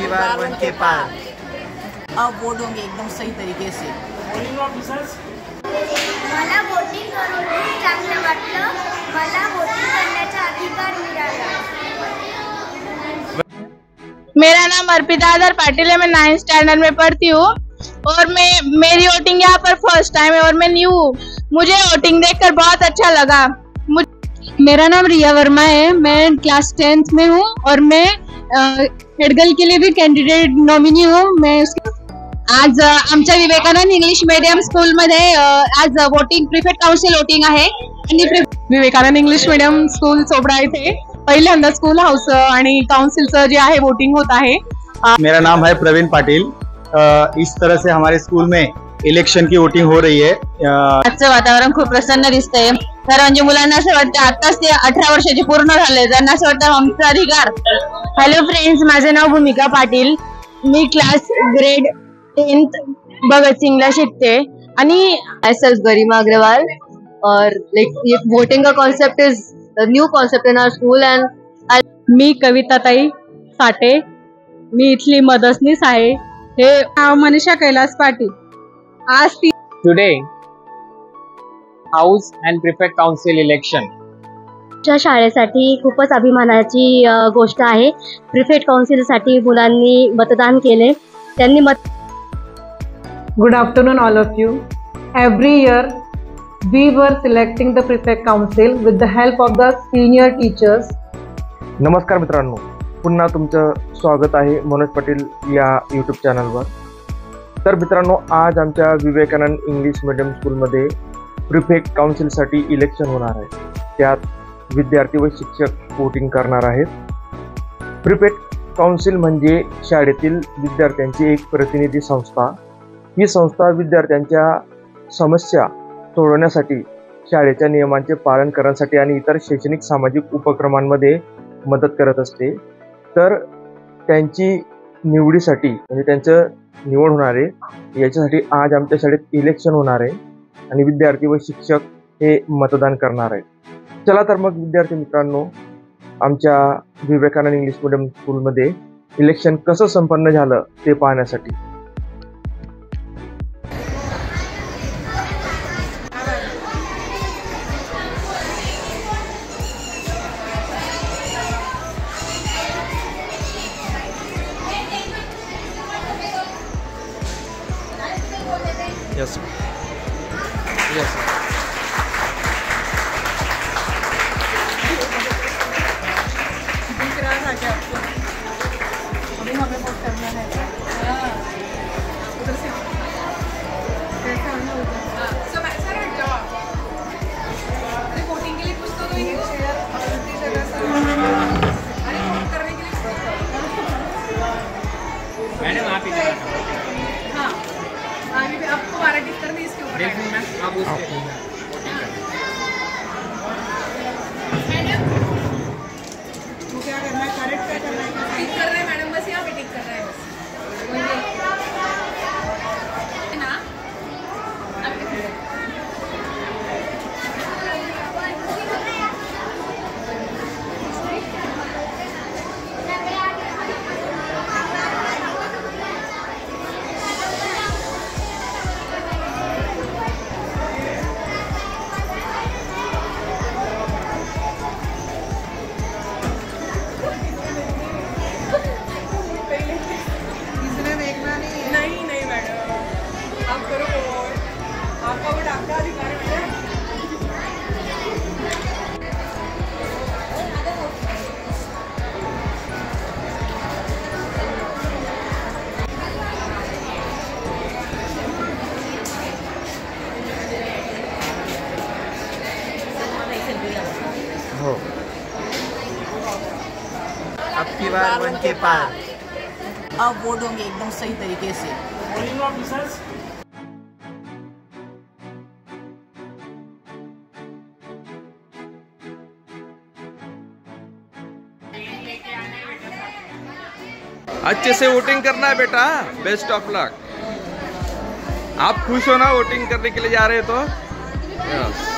की बार वन के पार। अब वोट होंगे एकदम सही तरीके से। मला वोटिंग करून खूप चांगलं वाटलं। मला वोटिंग करण्याचा अधिकार मिळाला। मेरा नाम अर्पिता आदर पाटिल है। मैं 9th स्टैंडर्ड में पढ़ती हूँ और मेरी वोटिंग यहाँ पर फर्स्ट टाइम है और मैं न्यू हूँ। मुझे वोटिंग देखकर बहुत अच्छा लगा। मेरा नाम रिया वर्मा है। मैं क्लास 10th में हूँ और मैं हेड गर्ल के लिए भी कैंडिडेट नॉमिनी हूँ। मैं आज आमच्या विवेकानंद इंग्लिश मीडियम स्कूल मध्ये आज वोटिंग प्रिफेक्ट काउन्सिल वोटिंग आहे आणि Vivekanand English medium school Chopda येथे पहिल्यांदा स्कूल हाऊस आणि काउन्सिलचं जे आहे वोटिंग होत आहे। मेरा नाम है प्रवीण पाटिल। इस तरह से हमारे स्कूल में इलेक्शन की वोटिंग हो रही है। आजचं वातावरण खूप प्रसन्न दिसतंय। तर म्हणजे मुलांना असं वाटतं आताच ते 18 वर्षाचे पूर्ण झाले, त्यांना असं वाटतं आमचा अधिकार। हॅलो फ्रेंड्स, माझे नाव भूमिका पाटील। मी क्लास ग्रेड 10th भगत सिंगला शिकते आणि myself गरिमा अग्रवाल और लाइक वोटिंग का concept is new concept in our school and मी कविता ताई साठे, मी इथली मदतनीस आहे। हे मनीषा कैलास पाटील। आज today house and prefect council election च्या शाळेसाठी खूपच अभिमानाची गोष्ट आहे। प्रिफेक्ट काउन्सिलसाठी मुलांनी मतदान केले। त्यांनी Good afternoon all of you. Every year we were selecting the prefect council with the help of the senior teachers. नमस्कार मित्रांनो, पुन्हा तुमचं स्वागत आहे मनोज पाटील या यूट्यूब चॅनलवर। तर मित्रांनो, आज आमच्या विवेकानंद इंग्लिश मीडियम स्कूलमध्ये प्रिफेक्ट काउन्सिलसाठी इलेक्शन होणार आहे। त्यात विद्यार्थी व शिक्षक वोटिंग करणार आहेत। प्रिफेक्ट काउन्सिल म्हणजे शाळेतील विद्यार्थ्यांची एक प्रतिनिधी संस्था। ही संस्था विद्यार्थ्यांच्या समस्या सोडवण्यासाठी, शाळेच्या नियमांचे पालन करण्यासाठी आणि इतर शैक्षणिक सामाजिक उपक्रमांमध्ये मदत करत असते। तर त्यांची निवडीसाठी म्हणजे त्यांचं निवड होणार आहे, याच्यासाठी आज आमच्या शाळेत इलेक्शन होणार आहे आणि विद्यार्थी व शिक्षक हे मतदान करणार आहेत। चला तर मग विद्यार्थी मित्रांनो, आमच्या विवेकानंद इंग्लिश मीडियम स्कूलमध्ये इलेक्शन कसं संपन्न झालं ते पाहण्यासाठी Yes. Yes. दिख रहा था क्या आपको? अभी हमें वोट करना है। उधर से कैसे आना होगा? सर हट जाओ। अरे वोटिंग के लिए कुछ तो दो। शेयर उल्टी जगह से। अरे वोट करने के लिए मैडम आप इधर हाँ, आगे भी आपको 12 टिक करनी इसके ऊपर। देखो मैम, आप उसके तो क्या करना है? करेक्ट क्या करना है? टिक कर रहे हैं मैडम, बस यहाँ पे टिक कर रहे हैं बस। है ना? अब टिक कर रहे हैं। इसने देखना नहीं है। नहीं नहीं मैडम, आप करो वोट। आपका वोट आपका अधिकार है मैडम। हो। अब की बार वन के पार। अब वोट होंगे एकदम सही तरीके से। अच्छे से वोटिंग करना है बेटा। Best of luck. आप खुश हो ना वोटिंग करने के लिए जा रहे हो तो? यस।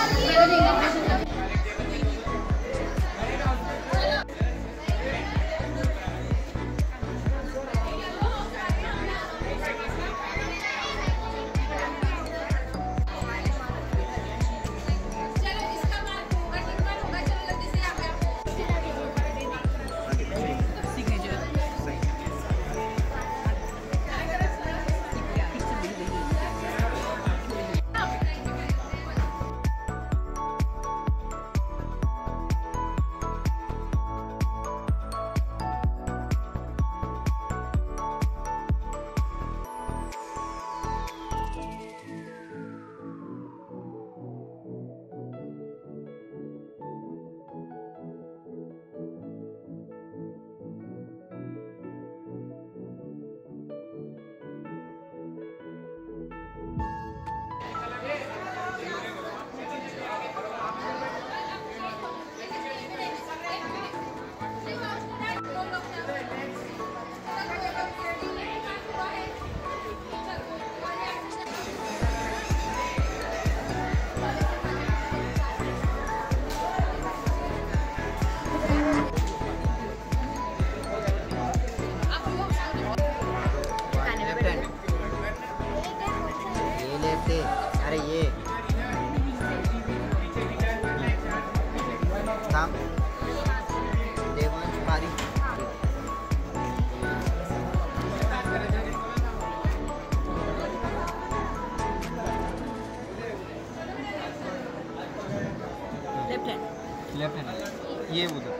ये उधर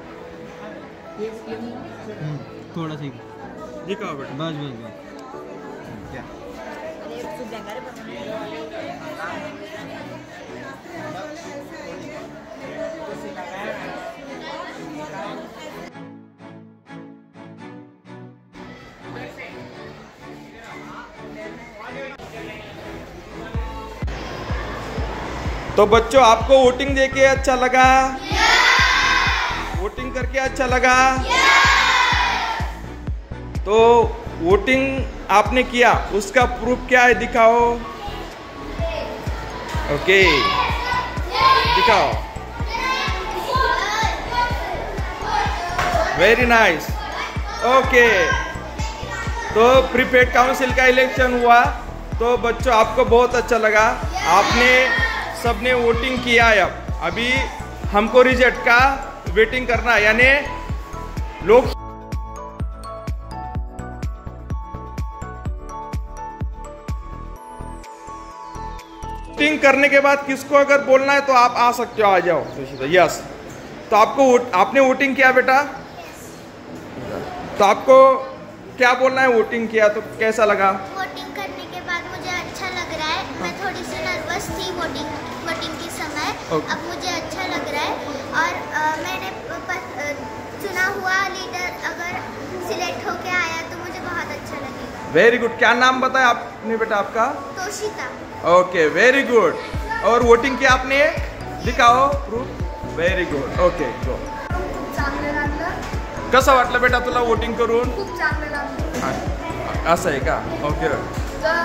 थोड़ा सा दिखाओ बेटा। बस बस बस क्या तो बच्चों आपको वोटिंग देके अच्छा लगा? वोटिंग करके अच्छा लगा? तो वोटिंग आपने किया उसका प्रूफ क्या है, दिखाओ। ओके दिखाओ। Very nice. ओके तो प्रीफेक्ट काउंसिल का इलेक्शन हुआ तो बच्चों आपको बहुत अच्छा लगा, आपने सबने वोटिंग किया है। अभी हमको रिजल्ट का वेटिंग करना, यानी लोग वोटिंग करने के बाद किसको अगर बोलना है तो आप आ सकते हो, आ जाओ। यस तो आपने वोटिंग किया बेटा, तो आपको क्या बोलना है? वोटिंग किया तो कैसा लगा? वोटिंग करने के बाद मुझे अच्छा लग रहा है। मैं थोड़ी सी नर्वस थी वोटिंग के समय, अब मुझे अच्छा लग रहा है। और मैंने चुना हुआ लीडर अगर सिलेक्ट होके आया तो मुझे बहुत अच्छा लगेगा। Very good. क्या नाम बताया आपने बेटा आपका? तोशिता। Okay very good. और वोटिंग किया आपने, दिखाओ proof. Very good. Okay go. चांगलं लागलं, कसं वाटलं बेटा तुला वोटिंग करून? खूप चांगलं लागलं। असं आहे का? ओके तर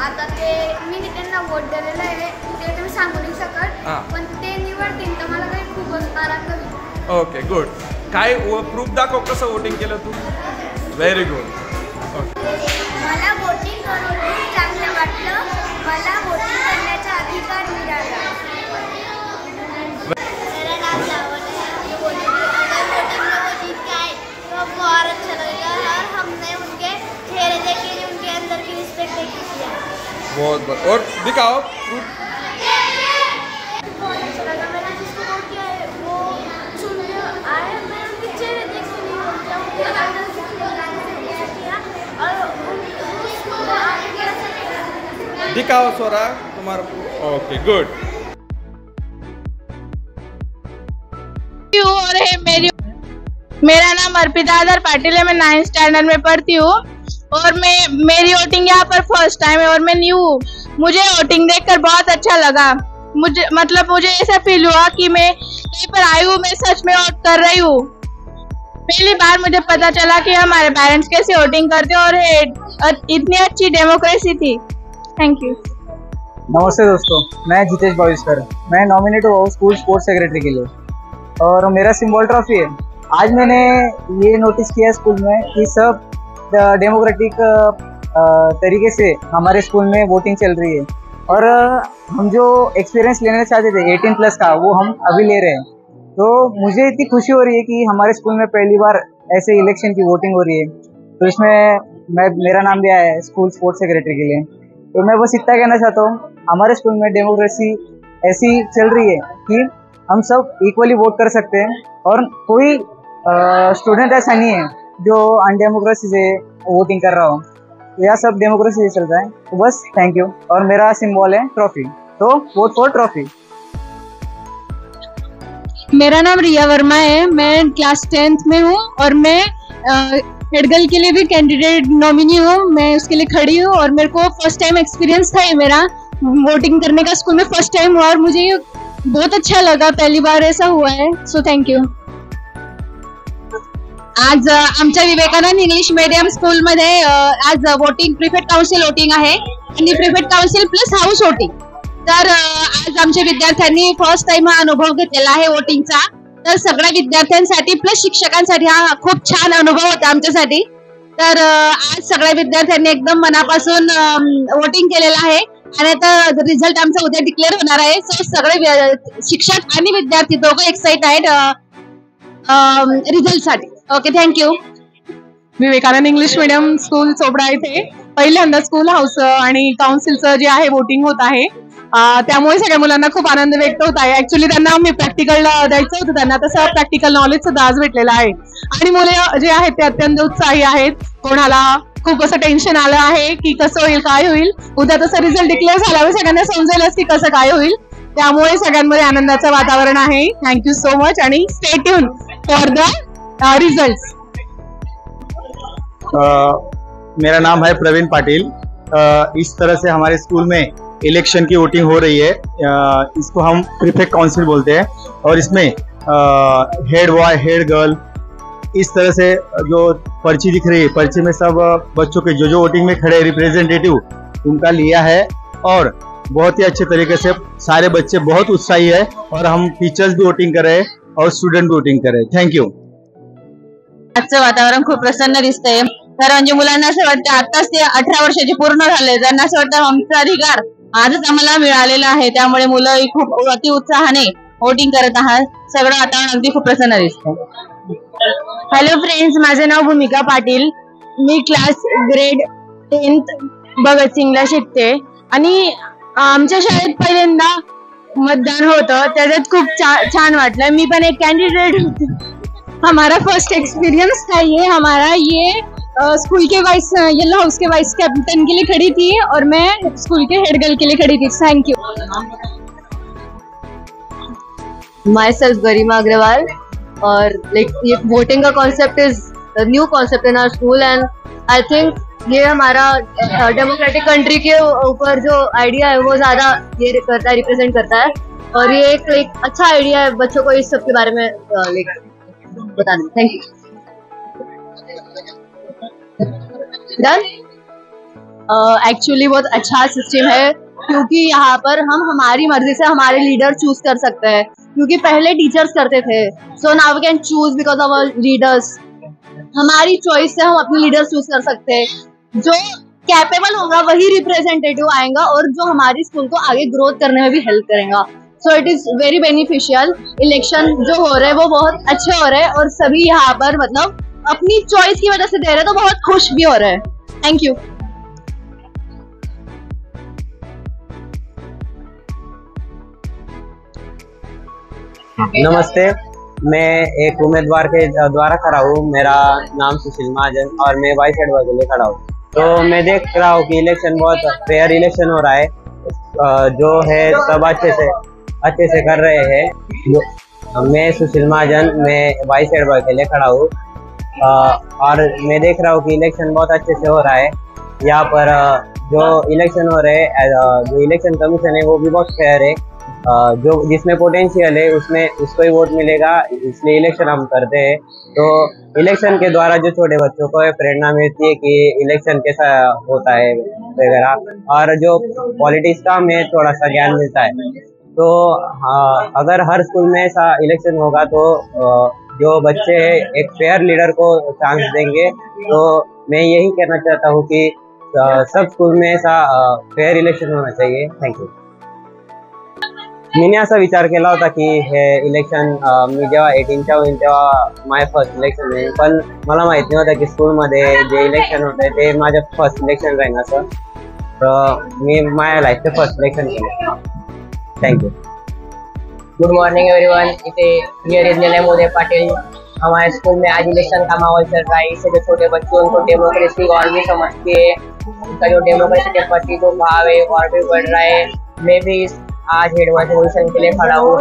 आता ते मी त्यांना वोट दिलेलं आहे ते तुम्ही सांगू नाही शकत, पण ते निवडतील तर मला काही खूपच आनंद होईल। Okay good. काय प्रूफ दाखव कसं वोटिंग केलं तू? Very good. मला वोटिंग करून खूप चांगलं वाटलं, मला वोटिंग करण्याचा अधिकार मिळाला। मेरा नाम लावण है। अगर वोटिंग में वो जीत के आए तो हमको और अच्छा लगेगा और हमने उनके चेहरे देखे, उनके अंदर की रिस्पेक्ट देखी किया। बहुत बहुत। और दिखाओ प्रूफ। बहुत अच्छा लगा, मैंने जिसको वोट किया है वो चुन के आए, मैं उनके चेहरे देख के नहीं वोट किया, उनके अंदर से किया और उसको आगे कैसे दिखाओ स्वरा तुम्हारा प्रूफ। Okay good. और है मेरा नाम अर्पिता आदर पाटिल है, मैं 9th स्टैंडर्ड में पढ़ती हूँ और मेरी वोटिंग यहाँ पर फर्स्ट टाइम है और मैं न्यू हूँ। मुझे वोटिंग देखकर बहुत अच्छा लगा। मुझे ऐसा फील हुआ कि मैं कहीं पर आई हूँ, मैं सच में वोट कर रही हूँ। पहली बार मुझे पता चला कि हमारे पेरेंट्स कैसे वोटिंग करते और इतनी अच्छी डेमोक्रेसी थी। Thank you. नमस्ते दोस्तों, मैं जितेश भाविस्कर, मैं नॉमिनेट हुआ हूँ स्कूल स्पोर्ट्स सेक्रेटरी के लिए और मेरा सिंबल ट्रॉफी है। आज मैंने ये नोटिस किया स्कूल में कि सब डेमोक्रेटिक तरीके से हमारे स्कूल में वोटिंग चल रही है और हम जो एक्सपीरियंस लेना चाहते थे 18+ का वो हम अभी ले रहे हैं। तो मुझे इतनी खुशी हो रही है कि हमारे स्कूल में पहली बार ऐसे इलेक्शन की वोटिंग हो रही है, तो इसमें मेरा नाम भी आया है स्कूल स्पोर्ट्स सेक्रेटरी के लिए। तो मैं बस इतना कहना चाहता हूँ, हमारे स्कूल में डेमोक्रेसी ऐसी चल रही है कि हम सब इक्वली वोट कर सकते हैं और कोई स्टूडेंट ऐसा नहीं है जो अनडेमोक्रेसी से वोटिंग कर रहा हो। तो यह सब डेमोक्रेसी से चल रहा है। तो बस थैंक यू। और मेरा सिंबल है ट्रॉफी, तो वोट फॉर ट्रॉफी। मेरा नाम रिया वर्मा है, मैं क्लास 10th में हूँ और मैं हेड गर्ल के लिए भी कैंडिडेट नॉमिनी हूँ। मैं उसके लिए खड़ी हूँ और मेरे को फर्स्ट टाइम एक्सपीरियंस था ये मेरा वोटिंग करने का, स्कूल में फर्स्ट टाइम हुआ और मुझे ये बहुत अच्छा लगा, पहली बार ऐसा हुआ है। So thank you. आज आमच्या विवेकानंद इंग्लिश मीडियम स्कूलमध्ये आज वोटिंग प्रीफेक्ट काउन्सिल वोटिंग आहे आणि prefect council plus house voting. तर आज आमच्या विद्यार्थ्यांनी फर्स्ट टाइम हा अनुभव घेतलेला आहे वोटिंगचा। तर सगळ्या विद्यार्थ्यांसाठी प्लस शिक्षकांसाठी हा खूप छान अनुभव होता आमच्यासाठी। तर आज सगळ्या विद्यार्थ्यांनी एकदम मनापासून वोटिंग केलेलं आहे आणि आता रिझल्ट आमचा उद्या डिक्लेअर होणार आहे। सो सगळे शिक्षक आणि विद्यार्थी दोघं एक्साइट आहेत रिझल्ट साठी। Okay thank you. Vivekanand English medium school Chopda इथे पहिल्यांदा स्कूल हाऊस आणि काउन्सिलचं जे आहे वोटिंग होत आहे त्यामुळे सगळ्या मुलांना खूप आनंद व्यक्त होत आहे. ऍक्च्युली त्यांना मी प्रॅक्टिकल द्यायचं होतं, त्यांना तसं प्रॅक्टिकल नॉलेज सुद्धा आज भेटलेलं आहे. आणि मुले जे आहेत ते अत्यंत उत्साही आहेत. कोणाला खूप असं टेन्शन आलं आहे की कसं होईल काय होईल, उद्या तसं रिझल्ट डिक्लेअर झाल्यावर सगळ्यांना समजेलच की कसं काय होईल. त्यामुळे सगळ्यांमध्ये आनंदाचं वातावरण आहे. थँक्यू सो मच आणि stay tune for the results. मेरा नाम है प्रवीण पाटिल. इस तरह से हमारे स्कूल में इलेक्शन की वोटिंग हो रही है. इसको हम प्रीफेक्ट काउंसिल बोलते हैं और इसमें हेड बॉय हेड गर्ल इस तरह से जो पर्ची दिख रही है, पर्ची में सब बच्चों के जो वोटिंग में खड़े रिप्रेजेंटेटिव उनका लिया है और बहुत ही अच्छे तरीके से सारे बच्चे बहुत उत्साही है और हम टीचर्स भी वोटिंग कर रहे हैं और स्टूडेंट भी वोटिंग कर रहे हैं. थँक्यू. आजचं वातावरण खूप प्रसन्न दिसतंय. तर म्हणजे मुलांना असं वाटतं आताच ते 18 वर्षाचे पूर्ण झाले, त्यांना असं वाटतं आमचा अधिकार आजच आम्हाला मिळालेला आहे. त्यामुळे मुलं खूप अति उत्साहाने वोटिंग करत आहात. सगळं वातावरण अगदी खूप प्रसन्न दिसतं. हॅलो फ्रेंड्स, माझे नाव भूमिका पाटील. मी क्लास ग्रेड 10th भगतसिंगला शिकते आणि आमच्या शाळेत पहिल्यांदा मतदान होतं, त्याच्यात खूप छान वाटलं. मी पण एक कॅन्डिडेट होते. हमारा फर्स्ट एक्सपीरियंस था ये हमारा. ये स्कूल के वाइस येलो हाउस के वाइस कैप्टन के लिए खड़ी थी और मैं स्कूल के हेड गर्ल के लिए खड़ी थी. Thank you. Myself Garima Agarwal और ये वोटिंग का concept is new concept in our school and I think ये हमारा डेमोक्रेटिक कंट्री के ऊपर जो आइडिया है वो ज्यादा ये करता है, रिप्रेजेंट करता है और ये एक अच्छा आइडिया है बच्चों को इस सब के बारे में बताने. Thank you. डन. एक्चुअली बहुत अच्छा सिस्टम है क्योंकि यहाँ पर हम हमारी मर्जी से हमारे लीडर चूज कर सकते हैं, क्योंकि पहले टीचर्स करते थे. So now we can choose because of our leaders. हमारी चॉइस से हम अपने लीडर चूज कर सकते हैं. जो कैपेबल होगा वही रिप्रेजेंटेटिव आएगा और जो हमारी स्कूल को आगे ग्रोथ करने में भी हेल्प करेगा. So it is very beneficial. Election जो हो रहे हैं वो बहुत अच्छे हो रहे हैं और सभी यहाँ पर मतलब अपनी चॉइस की वजह से दे रहे हैं, तो बहुत खुश भी हो रहे हैं. Thank you. नमस्ते, मैं एक उम्मीदवार के द्वारा खड़ा हूँ. मेरा नाम सुशील महाजन और मैं वाइस एडवाइजर के लिए खड़ा हूँ. तो मैं देख रहा हूँ कि इलेक्शन बहुत फेयर इलेक्शन हो रहा है. जो है सब अच्छे से कर रहे हैं. मैं सुशील महाजन, मैं वाइस एडवाइजर के लिए खड़ा हूँ और मैं देख रहा हूँ कि इलेक्शन बहुत अच्छे से हो रहा है. यहाँ पर जो इलेक्शन हो रहे हैं, जो इलेक्शन कमीशन है वो भी बहुत फेयर है. जो जिसमें पोटेंशियल है उसमें उसको ही वोट मिलेगा, इसलिए इलेक्शन हम करते हैं. तो इलेक्शन के द्वारा जो छोटे बच्चों को प्रेरणा मिलती है कि इलेक्शन कैसा होता है वगैरह, और जो पॉलिटिक्स का हमें थोड़ा सा ज्ञान मिलता है. तो अगर हर स्कूल में ऐसा इलेक्शन होगा तो जो बच्चे एक फेयर लीडर को चांस देंगे. तो मैं यही कहना चाहता हूँ कि सब स्कूल में ऐसा फेयर इलेक्शन होना चाहिए. थँक्यू. मी असा विचार केला होता की हे इलेक्शन मी जेव्हा 18च्या होईल तेव्हा माझं फर्स्ट इलेक्शन होईल, पण मला माहिती नव्हतं की स्कूलमध्ये जे इलेक्शन होते ते माझं फर्स्ट इलेक्शन राहील असं. तर मी माझ्या लाईफचं फर्स्ट इलेक्शन केलं. थँक्यू. Good morning everyone. इथे नियर यज्ञालय मोदय पाटिल. हमारे स्कूल में आज इलेक्शन का माहौल चल रहा है. इससे जो छोटे बच्चों उनको डेमोक्रेसी और भी समझती है, उनका जो डेमोक्रेसी के प्रति जो भाव है और भी बढ़ रहा है. मैं भी आज हेडमास्टर पोजीशन के लिए खड़ा हूँ,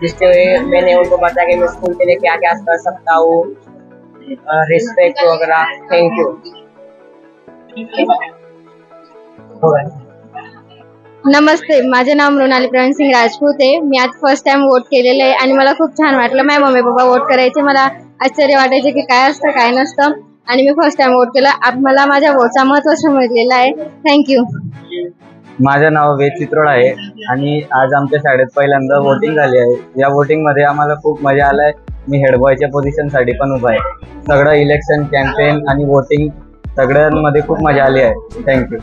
जिससे मैंने उनको बताया कि मैं स्कूल के लिए क्या क्या कर सकता हूँ, रिस्पेक्ट वगैरह. Thank you. नमस्ते, माझे नाव मृणाली प्रवीण सिंग राजपूत आहे. मी आज फर्स्ट टाइम वोट केलेलं आहे आणि मला खूप छान वाटलं. माझे मम्मी पप्पा वोट करायचे, मला आश्चर्य वाटायचे की काय असतं काय नसतं, आणि मी फर्स्ट टाइम वोट केलं. आज मला माझ्या वोटचा महत्त्व समजलेला आहे. थँक्यू. माझं नाव वेद चित्रोड आहे आणि आज आमच्या शाळेत पहिल्यांदा वोटिंग झाली आहे. या वोटिंगमध्ये आम्हाला खूप मजा आलाय. मी हेडबॉयच्या पोझिशनसाठी पण उभा आहे. सगळं इलेक्शन कॅम्पेन आणि वोटिंग सगळ्यांमध्ये खूप मजा आली आहे. थँक्यू.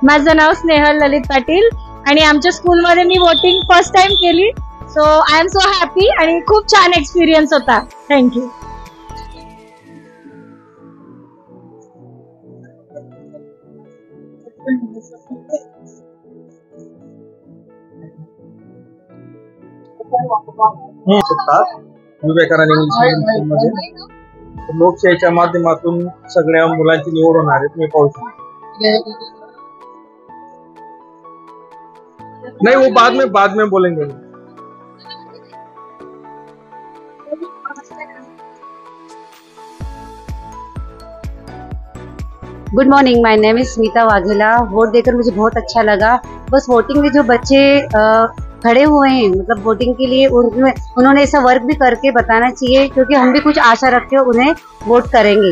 माझं नाव स्नेहल ललित पाटील आणि आमच्या स्कूलमध्ये मी वोटिंग फर्स्ट टाइम केली. सो आय एम सो हॅपी आणि खूप छान एक्सपिरियन्स होता. थँक्यू. विवेकानंद इंग्लिश मीडियम स्कूलमध्ये लोकशाहीच्या माध्यमातून सगळ्या मुलांची निवड होणार आहे. तुम्ही पाहू शकता. नहीं, वो बाद में बोलेंगे. Good morning, my name is Smita Vaghela. Vote देकर मुझे बहुत अच्छा लगा. बस वोटिंग में जो बच्चे खड़े हुए हैं, मतलब वोटिंग के लिए, उन्होंने ऐसा वर्क भी करके बताना चाहिए, क्योंकि हम भी कुछ आशा रख के उन्हें वोट करेंगे.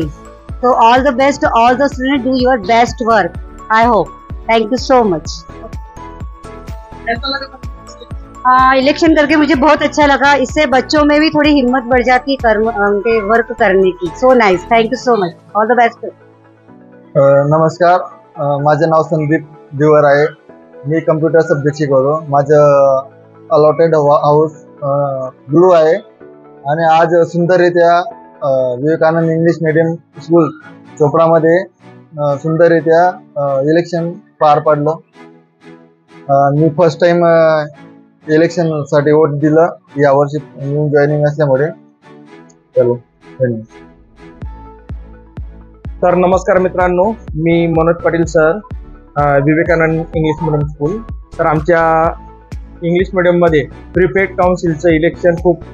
तो all the best, all the student, do your best work. I hope. Thank you so much. Election करके मुझे बहुत अच्छा लगा. इससे बच्चों में भी थोड़ी हिम्मत बढ़ जाती है उनके वर्क करने की. So nice. Thank you so much. All the best. नमस्कार, माझे नाव संदीप दिवर आहे. मी कम्प्युटर सब्जेक्ट शिकवतो. माझं अलॉटेड हाऊस ब्लू आहे आणि आज सुंदररित्या विवेकानंद इंग्लिश मीडियम स्कूल चोपडामध्ये सुंदररित्या इलेक्शन पार पडलं. मी फर्स्ट टाइम इलेक्शनसाठी वोट दिलं यावर्षी न्यू जॉईनिंग असल्यामुळे. चलो, धन्यवाद. तर नमस्कार मित्रांनो, मी Manoj Patil sir, Vivekanand English medium school. तर आमच्या इंग्लिश मीडियममध्ये प्रिफेक्ट काउन्सिलचं इलेक्शन खूप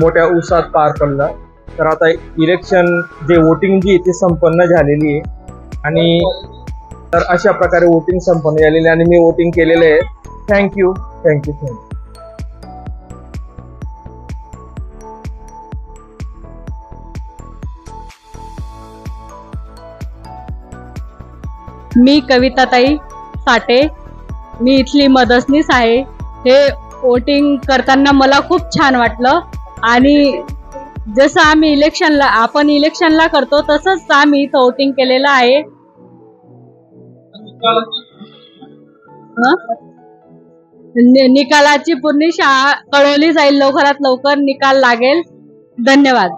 मोठ्या उत्साहात पार पडलं. तर आता इलेक्शन जे वोटिंग जी ती संपन्न झालेली आहे आणि तर अशा प्रकारे वोटिंग संपन्न झालेली आणि मी वोटिंग केलेलं आहे. थँक्यू. मी कविताताई साठे, मी इथली मदतनीस आहे. हे वोटिंग करताना मला खूप छान वाटलं आणि जसं आपण इलेक्शनला करतो तसंच आम्ही इथं वोटिंग केलेलं आहे. निकालाची पूर्ण शाळा कळवली जाईल. लवकरात लवकर निकाल लागेल. धन्यवाद.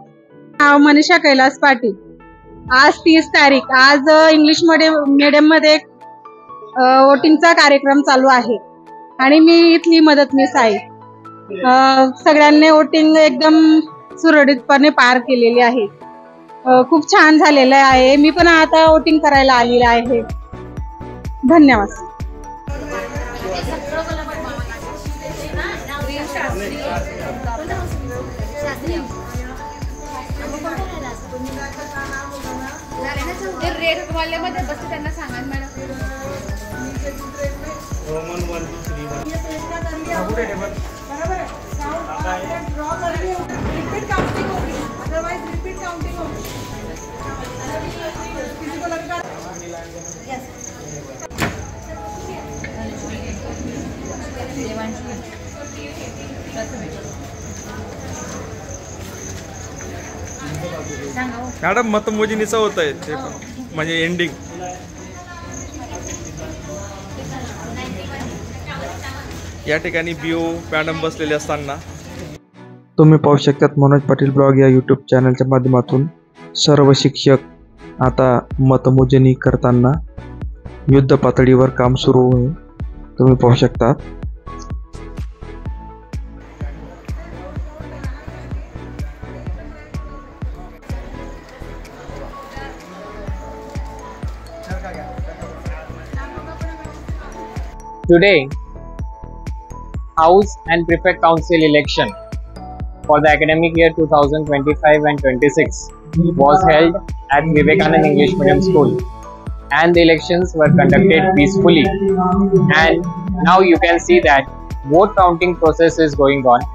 नाव मनीषा कैलास पाटील. आज 30 तारीख. आज इंग्लिश मीडियम मध्ये वोटिंगचा कार्यक्रम चालू आहे आणि मी इथली मदतनीस आहे. सगळ्यांनी वोटिंग एकदम सुरळीतपणे पार केलेली आहे. खूप छान झालेलं आहे. मी पण आता वोटिंग करायला आलेली आहे. धन्यवाद. रेड वाल्यामध्ये बसते त्यांना सांगा मॅडम. रिपीट काउंटिंग होगी, अदरवाइज रिपीट काउंटिंग होगी. मॅडम मतमोजणीचं होत आहे ते म्हणजे एंडिंग. या ठिकाणी बीओ मॅडम बसलेले असताना तुम्ही पाहू शकतात मनोज पाटील ब्लॉग या यूट्यूब चॅनलच्या माध्यमातून सर्व शिक्षक आता मतमोजणी करताना युद्ध पातळीवर काम सुरू आहे. तुम्ही पाहू शकतात. Today, House and Prefect Council election for the academic year 2025 and 26 was held at Vivekanand English Medium School, and the elections were conducted peacefully. And now you can see that vote counting process is going on,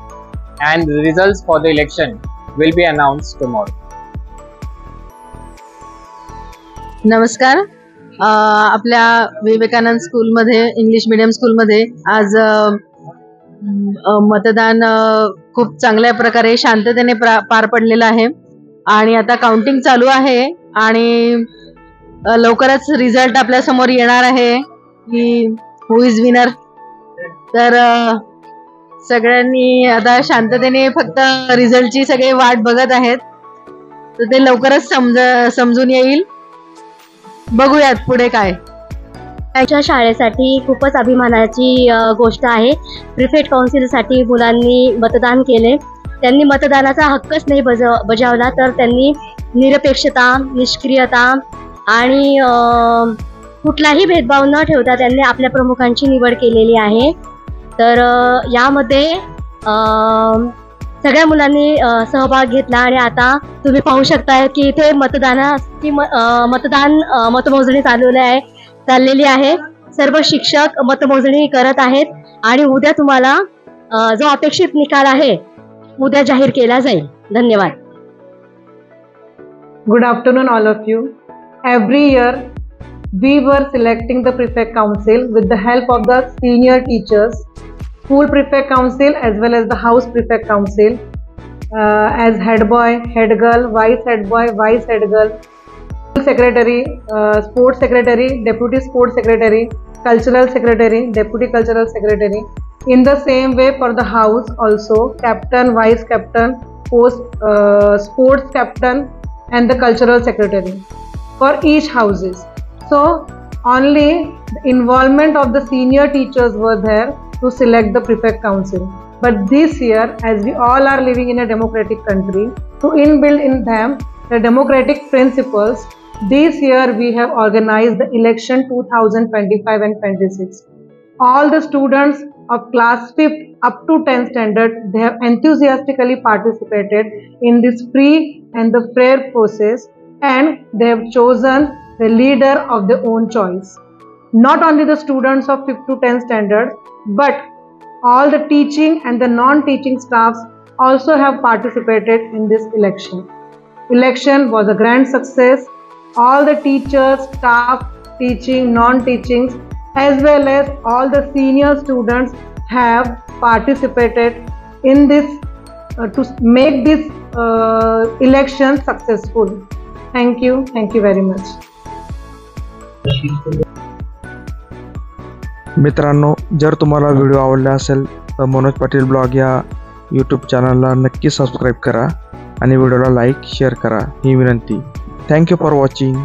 and the results for the election will be announced tomorrow. नमस्कार. आपल्या विवेकानंद स्कूलमध्ये, English medium स्कूलमध्ये आज मतदान खूप चांगल्या प्रकारे शांततेने पार पडलेलं आहे आणि आता काउंटिंग चालू आहे आणि लवकरच रिझल्ट आपल्या समोर येणार आहे. की हु इज विनर. तर सगळ्यांनी आता शांततेने फक्त रिझल्टची सगळे वाट बघत आहेत. तर ते लवकरच समजून येईल. बघूयात पुढे काय. आमच्या शाळेसाठी खूपच अभिमानाची गोष्ट आहे. प्रिफेक्ट काउन्सिलसाठी मुलांनी मतदान केले. त्यांनी मतदानाचा हक्कच नाही बजावला, तर त्यांनी निरपेक्षता, निष्क्रियता आणि कुठलाही भेदभाव न ठेवता त्यांनी आपल्या प्रमुखांची निवड केलेली आहे. तर यामध्ये सगळ्या मुलांनी सहभाग घेतला आणि आता तुम्ही पाहू शकता की इथे मतमोजणी चाललेली आहे. सर्व शिक्षक मतमोजणी करत आहेत आणि उद्या तुम्हाला जो अपेक्षित निकाल आहे उद्या जाहीर केला जाईल. धन्यवाद. Good afternoon all of you. Every year we were selecting the prefect council with the help of the senior teachers, school prefect council as well as the house prefect council, as head boy, head girl, vice head boy, vice head girl, secretary, sports secretary, deputy sports secretary, cultural secretary, deputy cultural secretary. In the same way for the house also, captain, vice captain, sports captain and the cultural secretary for each houses. So only the involvement of the senior teachers were there to select the prefect council. But this year, as we all are living in a democratic country, to inbuild in them the democratic principles, this year we have organized the election 2025 and 26. All the students of class 5th up to 10th standard, they have enthusiastically participated in this free and the fair process, and they have chosen the leader of their own choice. Not only the students of 5th to 10th standard, but all the teaching and the non-teaching staffs also have participated in this election. Election was a grand success. All the teachers, staff, teaching, non-teaching, as well as all the senior students have participated in this to make this election successful. Thank you very much. मित्रांनो, जर तुम्हाला video आवडला असेल तर Manoj Patil blog या YouTube चॅनलला नक्की subscribe करा आणि व्हिडिओला लाईक शेअर करा ही विनंती. Thank you for watching.